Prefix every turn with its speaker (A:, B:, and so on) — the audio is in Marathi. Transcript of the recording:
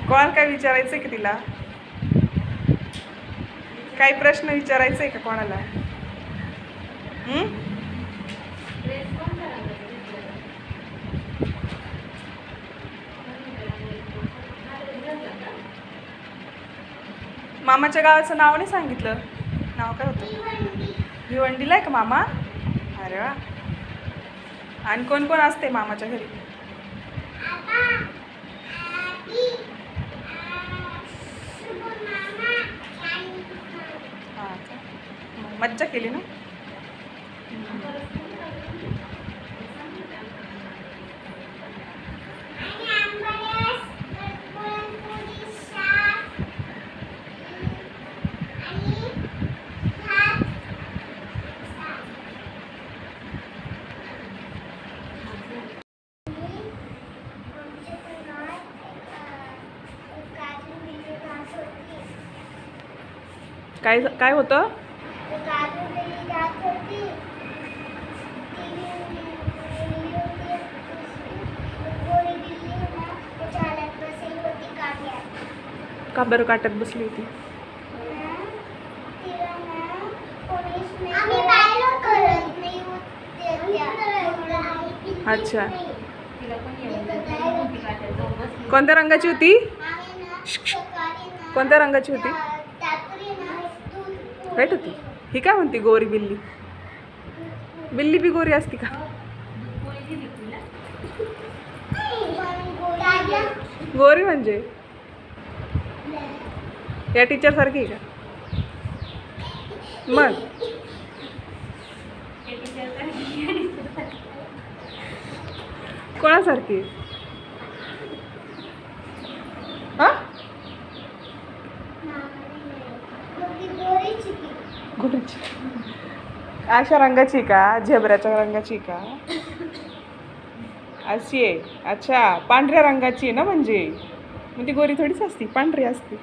A: कोणाला काय विचारायचंय का तिला? काही प्रश्न विचारायचंय का कोणाला? मामाच्या गावाचं नाव नाही सांगितलं. नाव काय होतं? भिवंडीला आहे का मामा? अरे वा. आणि कोण कोण असते मामाच्या घरी? मज्जा केली ना? काय काय होतं? का बरं काट्यात बसली होती? अच्छा. कोणत्या रंगाची होती? कोणत्या रंगाची होती? वाईट होती. ही काय म्हणते? गोरी बिल्ली. बिल्ली बी गोरी असती का? गोरी म्हणजे या टीचर सारखी आहे का? मग कोणासारखी? हा? गोरीची. अशा रंगाची का? झेब्राच्या रंगाची का? अशी आहे. अच्छा, पांढऱ्या रंगाची आहे ना? म्हणजे मग ती गोरी थोडीच असती, पांढरी असते.